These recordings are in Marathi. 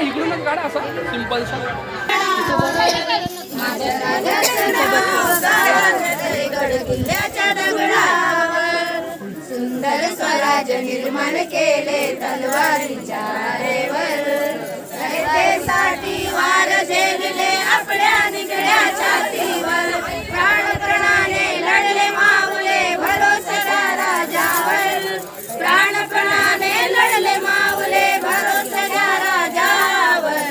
इकडूनच काढा असं सिंपलसा. सुंदर स्वराज निर्माण केले तलवारीच्या रेवर. रयतेसाठी वार झेलले आपल्या निगड्या छातीवर. प्राणपणाने लढले माऊले भरोसऱ्या राजावर. प्राणपणाने लढले माऊले भरोसऱ्या राजावर.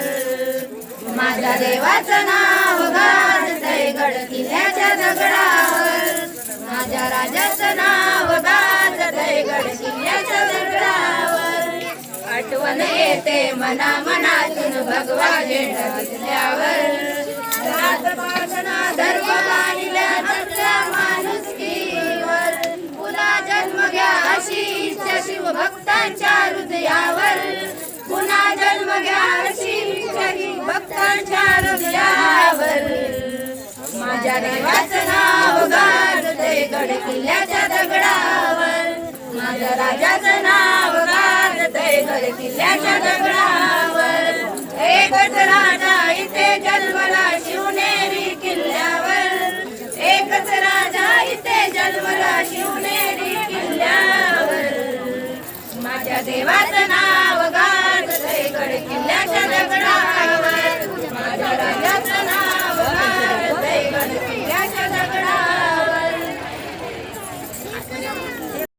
माझ्या देवाचं नाव गाजतंय गड किल्ल्याच्या दगडावर. माझ्या राजाचं नाव गाजतंय गड किल्ल्याच्या दगडावर. आठवण येते मना मनातून भगवा झेंडा दिसल्यावर. धर्म बांधल्या नसल्या माणुसकीवर. पुन्हा जन्म घ्या अशी इच्छा शिवभक्तांच्या हृदयावर. पुन्हा जन्म घ्या अशी इच्छा भक्तांच्या हृदयावर. माझ्या देवाचं नाव गाजतंय गड किल्ल्याच्या दगडावर. माझ्या राजाचं नाव गाजतंय गड किल्ल्याच्या दगडावर. एकच राजा इथे जन्मला शिवनेरी किल्ल्यावर. एकच राजा इथे जन्मला शिवनेरी किल्ल्यावर. माझ्या देवाचं नाव गाजतंय गड किल्ल्याच्या दगडावर. माझ्या राजाचं नाव गाजतंय गड किल्ल्याच्या दगडावर.